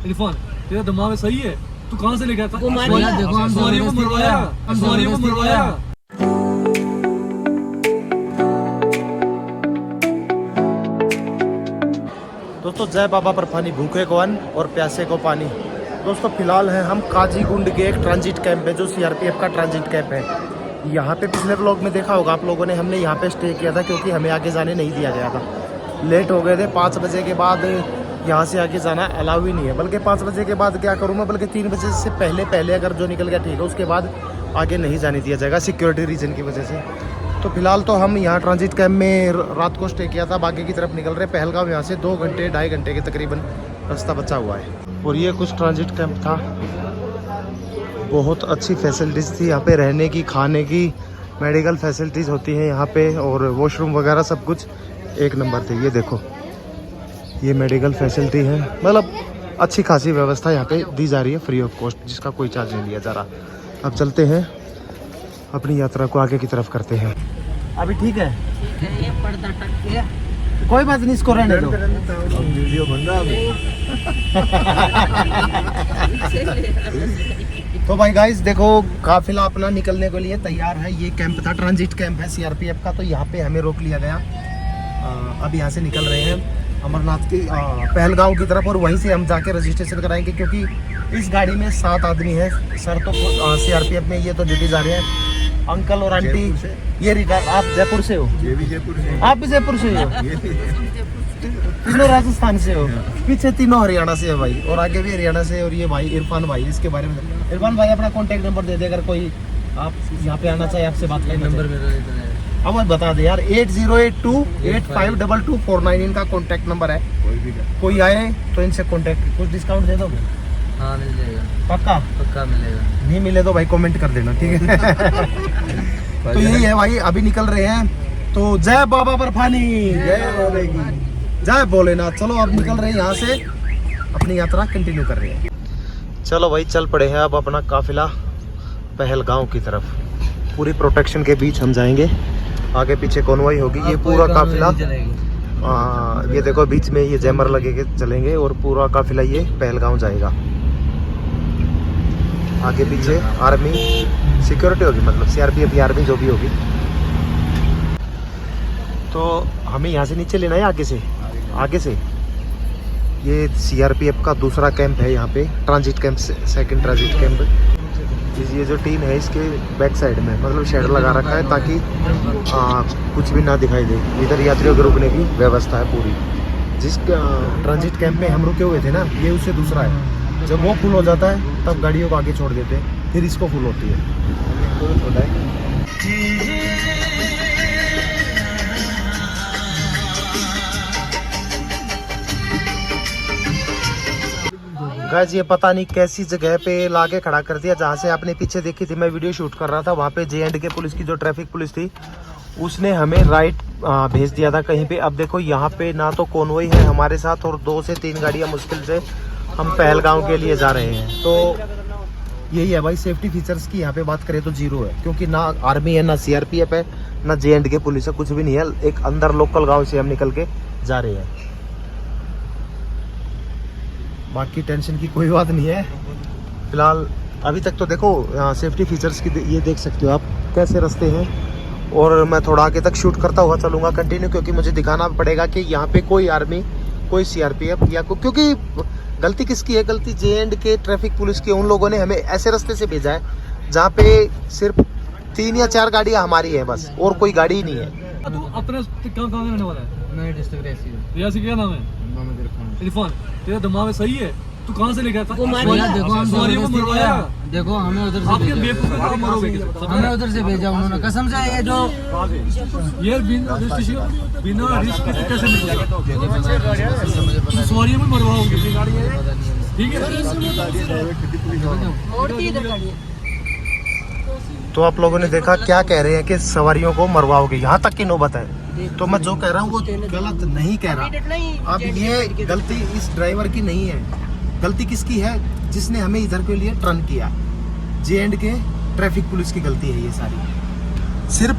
इरफान, तेरा दिमाग सही है? तू कहाँ से लेके आता? सवारियों को मरवाया। दोस्तों जय बाबा पर पानी, भूखे को अन्न और प्यासे को पानी। दोस्तों फिलहाल है हम काजीगुंड के एक ट्रांजिट कैंप है जो सीआरपीएफ का ट्रांजिट कैंप है। यहाँ पे पिछले व्लॉग में देखा होगा आप लोगों ने, हमने यहाँ पे स्टे किया था क्योंकि हमें आगे जाने नहीं दिया गया था। लेट हो गए थे, 5 बजे के बाद यहाँ से आगे जाना अलाउ ही नहीं है। बल्कि 5 बजे के बाद क्या करूँ मैं, बल्कि 3 बजे से पहले अगर जो निकल गया ठीक है, उसके बाद आगे नहीं जाने दिया जाएगा सिक्योरिटी रीजन की वजह से। तो फिलहाल तो हम यहाँ ट्रांजिट कैंप में रात को स्टे किया था, बाकी की तरफ निकल रहे पहलगाम। यहाँ से 2 घंटे 2.5 घंटे के तकरीबन रास्ता बचा हुआ है। और ये कुछ ट्रांजिट कैंप था, बहुत अच्छी फैसिलिटीज़ थी यहाँ पे, रहने की, खाने की, मेडिकल फैसिलिटीज़ होती हैं यहाँ पे, और वॉशरूम वगैरह सब कुछ एक नंबर थे। ये देखो, ये मेडिकल फैसिलिटी है, मतलब अच्छी खासी व्यवस्था यहाँ पे दी जा रही है फ्री ऑफ कॉस्ट, जिसका कोई चार्ज नहीं लिया जा रहा। अब चलते हैं अपनी यात्रा को आगे की तरफ करते हैं। अभी ठीक है, ये पर्दा टक गया। कोई बात नहीं, इसको रहने दो। वीडियो बन रहा है। तो भाई गाइस देखो, काफिला अपना निकलने के लिए तैयार है। ये कैंप था, ट्रांजिट कैंप है सीआरपीएफ का, तो यहाँ पे हमें रोक लिया गया। अब यहाँ से निकल रहे हैं अमरनाथ की पहलगांव की तरफ, और वहीं से हम जाके रजिस्ट्रेशन कराएंगे क्योंकि इस गाड़ी में 7 आदमी हैं। सर तो सीआरपीएफ में, ये तो ड्यूटी जा रहे हैं। अंकल और आंटी ये रिटायर। आप जयपुर से हो? ये भी जयपुर से। आप भी जयपुर से हो? तीनों राजस्थान से हो? पीछे तीनों हरियाणा से है भाई, और आगे भी हरियाणा से। और ये भाई इरफान भाई, इसके बारे में इरफान भाई अपना कॉन्टेक्ट नंबर दे दे, अगर कोई आप यहाँ पे आना चाहे, आपसे बात करना नंबर मेरा अब बता दे यार। 8082852249 इनका कॉन्टेक्ट नंबर है। कोई आए तो इनसे कॉन्टेक्ट, कुछ डिस्काउंट दे दोगे? हाँ मिल जाएगा, पक्का मिलेगा। नहीं मिले तो भाई कमेंट कर देना, ठीक है। तो यही है भाई, अभी निकल रहे हैं। तो जय बाबा बर्फानी, जय भोलेनाथ। चलो अब निकल रहे हैं यहाँ से, अपनी यात्रा कंटिन्यू कर रहे हैं। चलो भाई चल पड़े हैं अब अपना काफिला पहलगांव की तरफ। पूरी प्रोटेक्शन के बीच हम जाएंगे, आगे पीछे कॉन्वॉय होगी। ये पूरा काफिला, ये देखो बीच में ये जैमर लगे के चलेंगे, और पूरा काफिला ये पहलगांव जाएगा। आगे पीछे आर्मी सिक्योरिटी होगी, मतलब सीआरपीएफ या आर्मी जो भी होगी। तो हमें यहाँ से नीचे लेना है, आगे से ये सीआरपीएफ का दूसरा कैंप है यहाँ पे, transit camp, second transit camp. ये जो टीन है इसके बैक साइड में मतलब शेड लगा रखा है ताकि कुछ भी ना दिखाई दे। इधर यात्रियों के रुकने की व्यवस्था है पूरी। जिस ट्रांजिट कैंप में हम रुके हुए थे ना, ये उससे दूसरा है। जब वो फुल हो जाता है तब गाड़ियों को आगे छोड़ देते हैं, फिर इसको फुल होती है। गाइस ये पता नहीं कैसी जगह पे लाके खड़ा कर दिया, जहाँ से आपने पीछे देखी थी मैं वीडियो शूट कर रहा था, वहाँ पे जे&के पुलिस की जो ट्रैफिक पुलिस थी उसने हमें राइट भेज दिया था कहीं पे। अब देखो यहाँ पे ना तो कॉन्वॉय है हमारे साथ, और 2 से 3 गाड़ियाँ मुश्किल से हम पहलगांव के लिए जा रहे हैं। तो यही है भाई, सेफ्टी फीचर्स की यहाँ पे बात करें तो जीरो है, क्योंकि ना आर्मी है, ना सीआरपीएफ है, ना जे&के पुलिस है, कुछ भी नहीं है। एक अंदर लोकल गाँव से हम निकल के जा रहे हैं। बाकी टेंशन की कोई बात नहीं है फिलहाल। अभी तक तो देखो सेफ्टी फीचर्स की ये देख सकते हो आप कैसे रास्ते हैं, और मैं थोड़ा आगे तक शूट करता हुआ चलूँगा कंटिन्यू, क्योंकि मुझे दिखाना पड़ेगा कि यहाँ पे कोई आर्मी, कोई सीआरपीएफ या क्योंकि गलती किसकी है? गलती जे&के ट्रैफिक पुलिस की। उन लोगों ने हमें ऐसे रास्ते से भेजा है जहाँ पे सिर्फ 3 या 4 गाड़ियाँ हमारी है बस, और कोई गाड़ी ही नहीं है। तू अपने कहाँ रहने वाला है? मैं डिस्ट्रिक्ट रियासी। क्या नाम है? इरफान, तेरा दिमाग सही है? तू कहाँ से लेके आता? सवारियों को मरवाया। देखो हमें उधर से आपके बेवकूफ को मरोगे। हमें उधर से भेजा उन्होंने, कसम से। ये जो ये बिना रिस्क के कैसे मिल जाएगा? तुम सवारियों में मरवाओगे, ठीक है? तो आप लोगों ने देखा क्या कह रहे हैं कि सवारियों को मरवाओगे, यहाँ तक की नौबत है। तो मैं जो कह रहा हूँ वो गलत नहीं कह रहा। अब ये गलती इस ड्राइवर की नहीं है, गलती किसकी है? जिसने हमें इधर के लिए टर्न किया। जे&के ट्रैफिक पुलिस की गलती है ये सारी। सिर्फ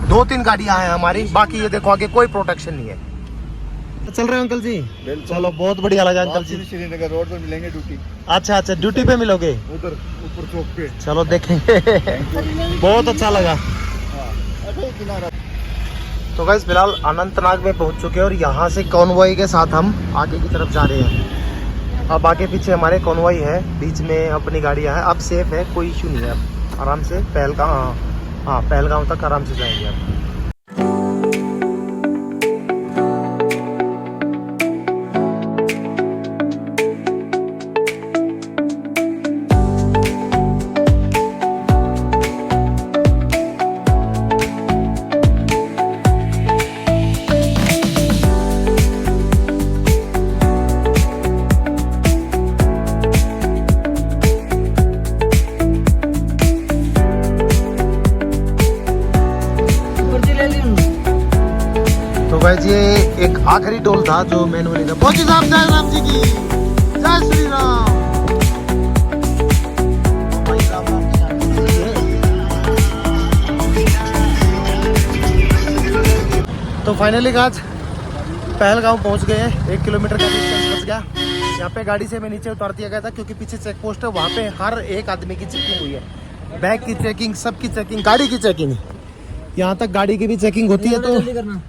2-3 गाड़ियाँ हैं हमारी, बाकी ये देखो आगे कोई प्रोटेक्शन नहीं है। चल रहे हो अंकल जी? चलो बहुत बढ़िया लगा अंकल जी। श्रीनगर रोड पर मिलेंगे ड्यूटी, अच्छा अच्छा, ड्यूटी पे मिलोगे? उधर ऊपर चौक पे। चलो देखेंगे। बहुत अच्छा लगा। तो गाइस फिलहाल अनंतनाग में पहुंच चुके हैं और यहाँ से कॉन्वॉय के साथ हम आगे की तरफ जा रहे हैं। अब आगे पीछे हमारे कॉन्वॉय है, बीच में अपनी गाड़ियाँ हैं। अब सेफ है, कोई इशू नहीं है। अब आराम से पहलगाम, हाँ पहलगाम तक आराम से जाएंगे अब। गाइस ये एक आखिरी टोल था जो मैनुअली था। फौजी साहब जय राम जी की जय श्री राम। तो फाइनली आज पहलगाम पहुंच गए हैं। 1 किलोमीटर का डिस्टेंस बच गया। यहाँ पे गाड़ी से मैं नीचे उतार दिया गया था क्योंकि पीछे चेक पोस्ट है, वहाँ पे हर एक आदमी की चेकिंग हुई है। बैग की चेकिंग, सबकी चेकिंग, गाड़ी की चेकिंग, यहाँ तक गाड़ी की भी चेकिंग होती है। तो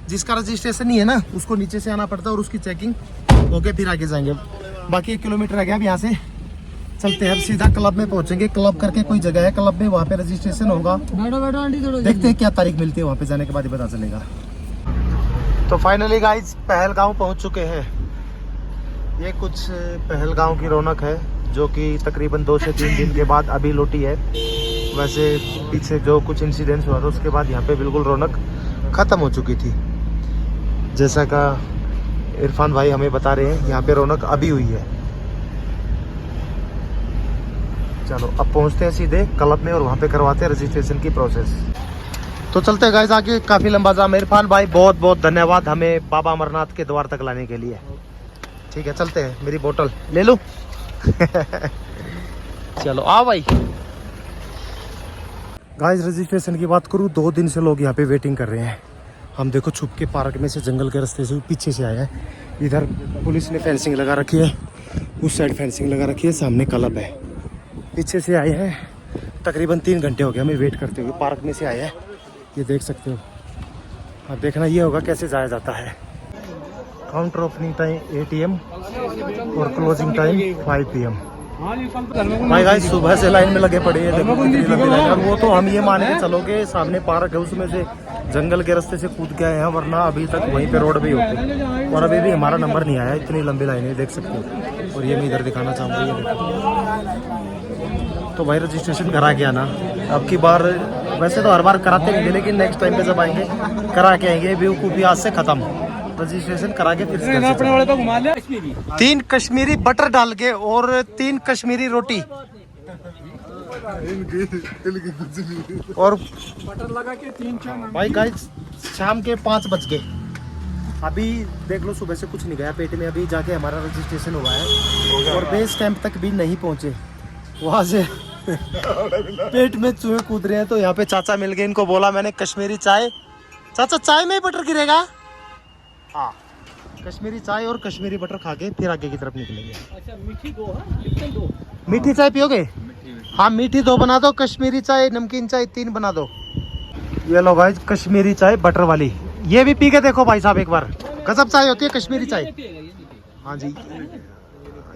जिसका रजिस्ट्रेशन नहीं है ना उसको नीचे से आना पड़ता है और उसकी चेकिंग होके फिर आगे जाएंगे। बाकी 1 किलोमीटर रह गया। अब यहाँ से चलते हैं, अब सीधा क्लब में पहुंचेंगे। क्लब करके कोई जगह है क्लब में, वहाँ पे रजिस्ट्रेशन होगा। देखते हैं क्या तारीख मिलती है, वहाँ पे जाने के बाद ही पता चलेगा। तो फाइनली गाइज पहलगाम पहुँच चुके हैं। ये कुछ पहलगाम की रौनक है जो कि तकरीबन 2 से 3 दिन के बाद अभी लौटी है। वैसे पीछे जो कुछ इंसिडेंट्स हुआ था उसके बाद यहाँ पे बिल्कुल रौनक ख़त्म हो चुकी थी। जैसा का इरफान भाई हमें बता रहे हैं, यहाँ पे रौनक अभी हुई है। चलो अब पहुँचते हैं सीधे क्लब में और वहाँ पे करवाते हैं रजिस्ट्रेशन की प्रोसेस। तो चलते हैं गाइस आगे, काफ़ी लंबा जाम। इरफान भाई बहुत बहुत धन्यवाद हमें बाबा अमरनाथ के द्वार तक लाने के लिए। ठीक है चलते हैं, मेरी बोतल ले लो। चलो आओ भाई। गाइस रजिस्ट्रेशन की बात करूँ, 2 दिन से लोग यहाँ पे वेटिंग कर रहे हैं। हम देखो छुप के पार्क में से, जंगल के रास्ते से पीछे से आए हैं। इधर पुलिस ने फेंसिंग लगा रखी है, उस साइड फेंसिंग लगा रखी है, सामने क्लब है। पीछे से आए हैं, तकरीबन 3 घंटे हो गए हमें वेट करते हुए। पार्क में से आए हैं, ये देख सकते हो। अब देखना ये होगा कैसे जाया जाता है। काउंटर ओपनिंग टाइम 8 AM और क्लोजिंग टाइम 5 PM। भाई गाइस सुबह से लाइन में लगे पड़े हैं, देखो कितनी लंबी लाइन है। और वो तो हम ये मान के चलोगे सामने पार्क है, उसमें से जंगल के रास्ते से कूद के आए हैं, वरना अभी तक वहीं पे रोड पे ही होते। और अभी भी हमारा नंबर नहीं आया, इतनी लंबी लाइन है देख सकते हो। और ये मैं इधर दिखाना चाहूँगा, ये देखो। तो भाई रजिस्ट्रेशन करा के आना अब की बार। वैसे तो हर बार कराते नहीं, लेकिन नेक्स्ट टाइम पे जब आएंगे करा के आएंगे। बेवकूफ़ी आज से खत्म, रजिस्ट्रेशन करा के फिर 3 कश्मीरी बटर डाल के और 3 कश्मीरी रोटी और बटर लगा के 3 चाय। भाई गाइस शाम के 5 बज गए। अभी देख लो सुबह से कुछ नहीं गया पेट में। अभी जाके हमारा रजिस्ट्रेशन हुआ है और बेस कैंप तक भी नहीं पहुंचे। वहां से पेट में चूहे कूद रहे हैं। तो यहाँ पे चाचा मिल गए, इनको बोला मैंने कश्मीरी चाय। चाचा चाय में ही बटर गिरेगा? हाँ, कश्मीरी चाय और कश्मीरी बटर खा के फिर आगे की तरफ निकलेंगे। अच्छा मीठी 2, हाँ 2 मीठी चाय पियोगे? हाँ मीठी 2 बना दो, कश्मीरी चाय नमकीन चाय 3 बना दो। ये लो गाइस कश्मीरी चाय बटर वाली, ये भी पी के देखो भाई साहब एक बार। गजब चाय होती है कश्मीरी चाय। हाँ जी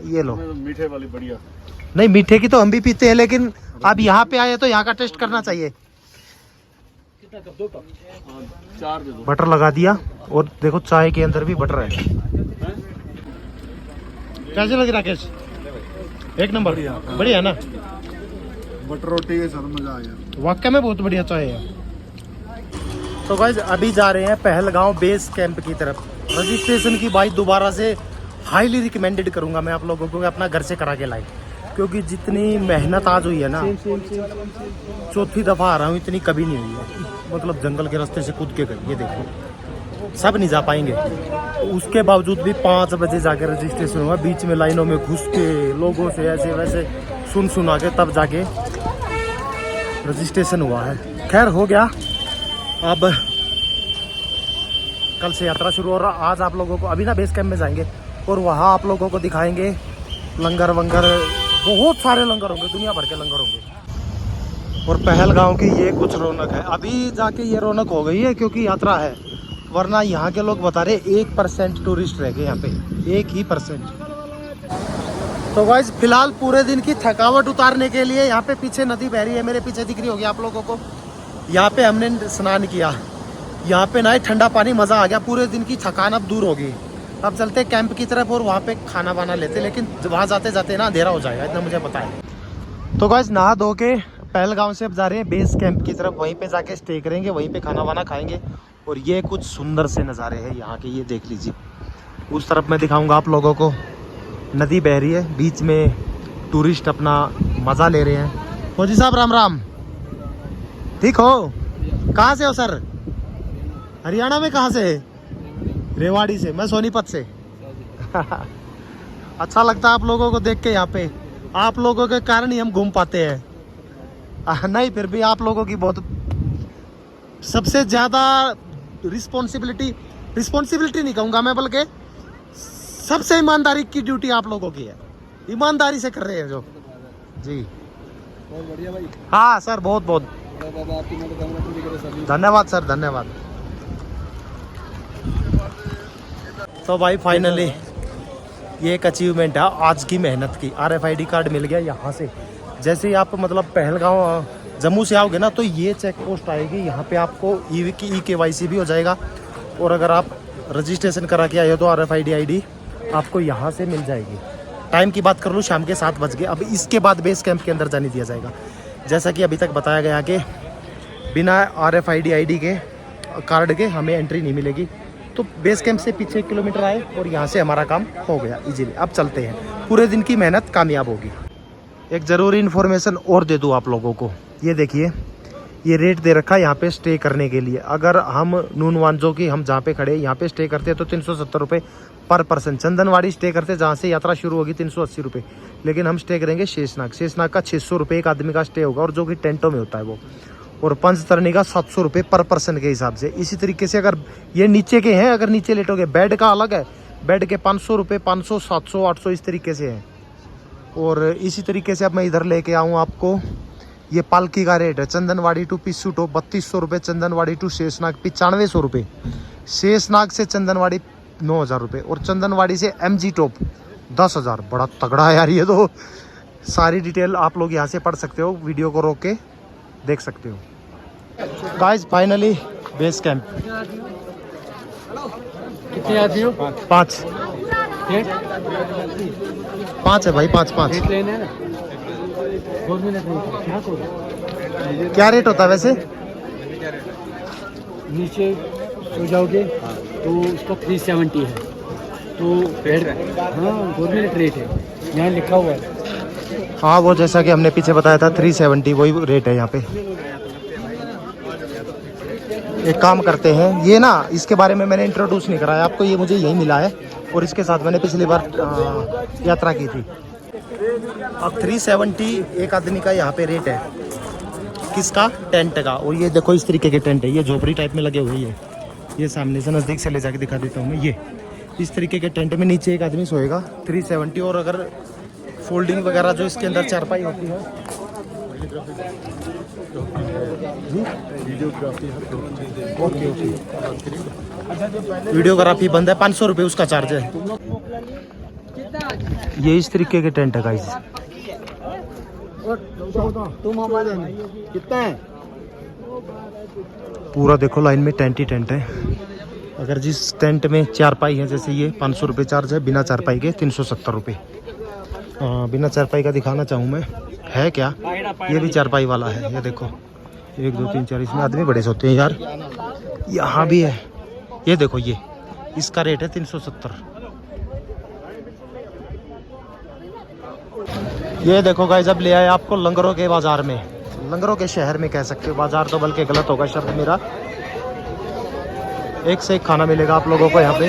ये लो। मीठे वाली बढ़िया। नहीं मीठे की तो हम भी पीते हैं, लेकिन अब यहाँ पे आए तो यहाँ का टेस्ट करना चाहिए। 4 दे दो। बटर लगा दिया और देखो चाय के अंदर भी बटर है। कैसे लगी राकेश? एक नंबर, बढ़िया ना। बटर रोटी के साथ मजा आ गया। वाकई में बहुत बढ़िया चाय है। तो गाइस अभी जा रहे हैं पहलगाम बेस कैंप की तरफ। रजिस्ट्रेशन की बात दोबारा से हाईली रिकमेंडेड करूंगा मैं आप लोगों को, अपना घर से करा के लाए। क्योंकि जितनी मेहनत आज हुई है ना, 4थी दफ़ा आ रहा हूँ, इतनी कभी नहीं हुई है। मतलब जंगल के रास्ते से कूद के गए, ये देखो सब नहीं जा पाएंगे। उसके बावजूद भी 5 बजे जाके रजिस्ट्रेशन हुआ। बीच में लाइनों में घुस के लोगों से ऐसे वैसे सुना के तब जाके रजिस्ट्रेशन हुआ है। खैर हो गया। अब कल से यात्रा शुरू हो रहा। आज आप लोगों को अभी ना बेस कैंप में जाएंगे और वहाँ आप लोगों को दिखाएंगे लंगर वंगर, बहुत सारे लंगर होंगे, दुनिया भर के लंगर होंगे। और पहलगांव की ये कुछ रौनक है, अभी जाके ये रौनक हो गई है क्योंकि यात्रा है, वरना यहाँ के लोग बता रहे 1% टूरिस्ट रह गए यहाँ पे, 1%। तो गाइस फिलहाल पूरे दिन की थकावट उतारने के लिए यहाँ पे पीछे नदी बह रही है, मेरे पीछे दिख रही होगी आप लोगों को। यहाँ पे हमने स्नान किया, यहाँ पे नहाए, ठंडा पानी, मज़ा आ गया। पूरे दिन की थकान अब दूर होगी। अब चलते कैंप की तरफ और वहाँ पे खाना वाना लेते, लेकिन वहाँ जाते जाते ना अंधेरा हो जाएगा, इतना मुझे पता है। तो गाइस नहा धो के पहलगांव से अब जा रहे हैं बेस कैंप की तरफ, वहीं पे जाके स्टे करेंगे, वहीं पे खाना वाना खाएंगे। और ये कुछ सुंदर से नज़ारे हैं यहाँ के, ये देख लीजिए। उस तरफ मैं दिखाऊंगा आप लोगों को, नदी बह रही है, बीच में टूरिस्ट अपना मज़ा ले रहे हैं। फौजी साहब राम राम, ठीक हो? कहाँ से हो सर? हरियाणा में कहाँ से? रेवाड़ी से, मैं सोनीपत से। अच्छा लगता है आप लोगों को देख के, यहाँ पे आप लोगों के कारण ही हम घूम पाते हैं। नहीं फिर भी आप लोगों की बहुत, सबसे ज़्यादा रिस्पॉन्सिबिलिटी नहीं कहूँगा मैं, बल्कि सबसे ईमानदारी की ड्यूटी आप लोगों की है, ईमानदारी से कर रहे हैं जो जी। बहुत बढ़िया भाई। हाँ सर, बहुत बहुत धन्यवाद सर, धन्यवाद। तो भाई फाइनली ये एक अचीवमेंट है आज की मेहनत की, RFID कार्ड मिल गया यहाँ से। जैसे ही आप मतलब पहलगांव जम्मू से आओगे ना, तो ये चेक पोस्ट आएगी, यहाँ पे आपको EKYC भी हो जाएगा। और अगर आप रजिस्ट्रेशन करा के आए हो तो RFID ID आपको यहाँ से मिल जाएगी। टाइम की बात कर लूँ, शाम के 7 बज गए। अब इसके बाद बेस कैंप के अंदर जाने दिया जाएगा। जैसा कि अभी तक बताया गया कि बिना RFID ID के कार्ड के हमें एंट्री नहीं मिलेगी। तो बेस कैंप से पीछे 1 किलोमीटर आए और यहाँ से हमारा काम हो गया इजीली। अब चलते हैं, पूरे दिन की मेहनत कामयाब होगी। एक ज़रूरी इन्फॉर्मेशन और दे दूँ आप लोगों को, ये देखिए, ये रेट दे रखा है यहाँ पे स्टे करने के लिए। अगर हम नून वांझो की, हम जहाँ पे खड़े यहाँ पे स्टे करते हैं तो 370 रुपये पर पर्सन। चंदनवाड़ी स्टे करते जहाँ से यात्रा शुरू होगी 380 रुपये। लेकिन हम स्टे करेंगे शेषनाग का 600 रुपये एक आदमी का स्टे होगा, और जो कि टेंटों में होता है वो। और पंचतरणी का 700 रुपये पर पर्सन के हिसाब से। इसी तरीके से अगर ये नीचे के हैं, अगर नीचे लेटोगे, बेड का अलग है, बेड के 500 रुपये, 500, 700, 800 इस तरीके से है। और इसी तरीके से अब मैं इधर लेके आऊँ आपको, ये पालकी का रेट है। चंदनवाड़ी टू पिस्सू टॉप 3200 रुपये, चंदनवाड़ी टू शेषनाग 9500 रुपये, शेषनाग से चंदनवाड़ी 9000 रुपये, और चंदनवाड़ी से MG टॉप 10,000। बड़ा तगड़ा है यार ये तो। सारी डिटेल आप लोग यहाँ से पढ़ सकते हो, वीडियो को रोक के देख सकते हो। Guys finally base camp. कितने आदमी हो? 5 है भाई, 5। लेने हैं ना, क्या रेट होता है वैसे? नीचे हो जाओगे तो उसका 370 है, तो हाँ गवर्नमेंट रेट है, यहाँ लिखा हुआ है। हाँ वो जैसा कि हमने पीछे बताया था 370 वही रेट है यहाँ पे। एक काम करते हैं, ये ना इसके बारे में मैंने इंट्रोड्यूस नहीं कराया आपको, ये मुझे यही मिला है और इसके साथ मैंने पिछली बार यात्रा की थी। अब 370 एक आदमी का यहाँ पे रेट है। किसका? टेंट का। और ये देखो इस तरीके के टेंट है, ये झोपड़ी टाइप में लगे हुए हैं। ये सामने से नज़दीक से ले जाके दिखा देता हूँ मैं। ये इस तरीके के टेंट में नीचे एक आदमी सोएगा, 370। और अगर फोल्डिंग वगैरह जो इसके अंदर चारपाई होती है, ओके वीडियोग्राफी बंद है, 500 रुपये उसका चार्ज है। ये इस तरीके के टेंट है गाइस। तुम हमारे कितना है? पूरा देखो लाइन में टेंट ही टेंट है। अगर जिस टेंट में चारपाई है, जैसे ये 500 रुपये चार्ज है, बिना चारपाई के 370 रुपये। बिना चारपाई का दिखाना चाहूँ मैं, है क्या? ये भी चारपाई वाला है, ये देखो 1 2 3 4, इसमें आदमी बड़े सोते हैं यार। यहाँ भी है, ये देखो, ये इसका रेट है 370। ये देखो गाइस, अब ले आए आपको लंगरों के बाजार में, लंगरों के शहर में कह सकते हो, बाजार तो बल्कि गलत होगा शब्द मेरा। एक से एक खाना मिलेगा आप लोगों को यहाँ पे।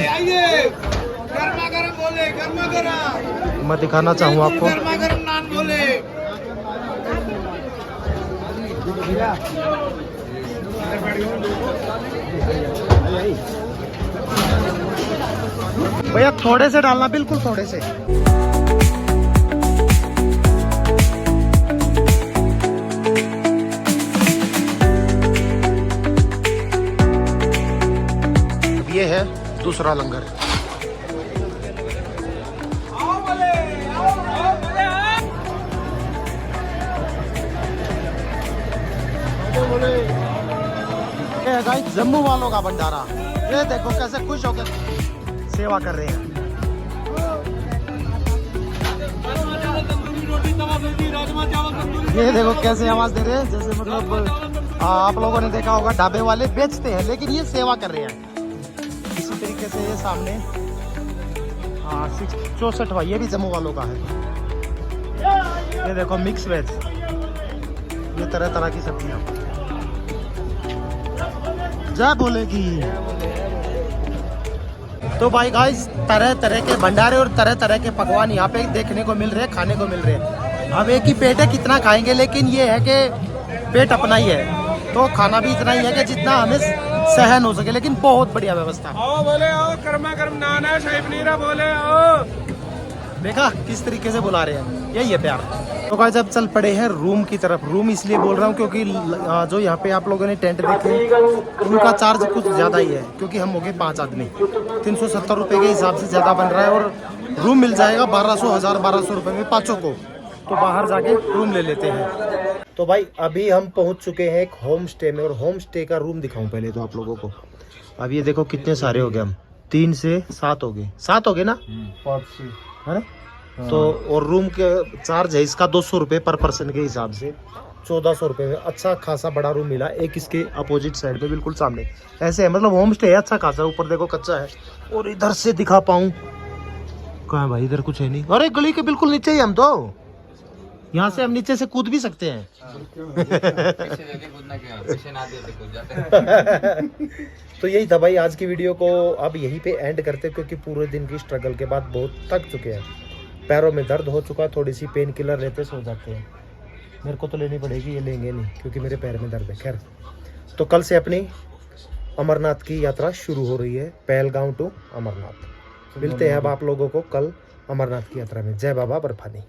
मैं दिखाना चाहूँ आपको, भैया थोड़े से डालना, बिल्कुल थोड़े से। अब ये है दूसरा लंगर। ये है गाइस जम्मू वालों का भंडारा। ये देखो कैसे खुश होकर सेवा कर रहे हैं। ये देखो कैसे आवाज दे रहे हैं, जैसे मतलब आप लोगों ने देखा होगा ढाबे वाले बेचते हैं, लेकिन ये सेवा कर रहे हैं। इसी तरीके से ये सामने 64 ये भी जम्मू वालों का है। ये देखो मिक्स वेज, ये तरह तरह की सब्जियां। जय बोलेगी। तो भाई गाइस तरह तरह के भंडारे और तरह तरह के पकवान यहाँ पे देखने को मिल रहे हैं, खाने को मिल रहे हैं। हम एक ही पेट है, कितना खाएंगे, लेकिन ये है कि पेट अपना ही है, तो खाना भी इतना ही है कि जितना हमें सहन हो सके। लेकिन बहुत बढ़िया व्यवस्था। आओ बोले आओ, गर्मा गर्म नान है, शाही पनीर है, बोले आओ। देखा किस तरीके से बुला रहे हैं, यही है प्यार। तो गाइस अब चल पड़े हैं रूम की तरफ। रूम इसलिए बोल रहा हूँ क्योंकि जो यहाँ पे आप लोगों ने टेंट देखे, उनका चार्ज कुछ ज़्यादा ही है, क्योंकि हम हो गए 5 आदमी। 370 रुपये के हिसाब से ज़्यादा बन रहा है, और रूम मिल जाएगा 1200 रुपये में पाँचों को। तो बाहर जाके रूम ले लेते हैं। तो भाई अभी हम पहुँच चुके हैं एक होम स्टे में, और होम स्टे का रूम दिखाऊँ पहले तो आप लोगों को। अब ये देखो कितने सारे हो गए, हम 3 से 7 हो गए, 7 हो गए ना, 5 से है ना। तो और रूम के चार्ज है इसका 200 रुपये पर पर्सन के हिसाब से, 1400 रुपये में अच्छा खासा बड़ा रूम मिला। एक इसके अपोजिट साइड पे बिल्कुल सामने ऐसे है, मतलब होम स्टे है अच्छा खासा। ऊपर देखो कच्चा है, और इधर से दिखा पाऊँ कहाँ है भाई, इधर कुछ है नहीं। अरे गली के बिल्कुल नीचे ही हम तो, यहाँ से हम नीचे से कूद भी सकते हैं। तो यही था भाई आज की वीडियो को, अब यहीं पे एंड करते, क्योंकि पूरे दिन की स्ट्रगल के बाद बहुत थक चुके हैं। पैरों में दर्द हो चुका, थोड़ी सी पेन किलर लेते सो जाते हैं। मेरे को तो लेनी पड़ेगी, ये लेंगे नहीं क्योंकि मेरे पैर में दर्द है। खैर, तो कल से अपनी अमरनाथ की यात्रा शुरू हो रही है, पहलगाम टू अमरनाथ। मिलते हैं अब आप लोगों को कल अमरनाथ की यात्रा में। जय बाबा बर्फानी।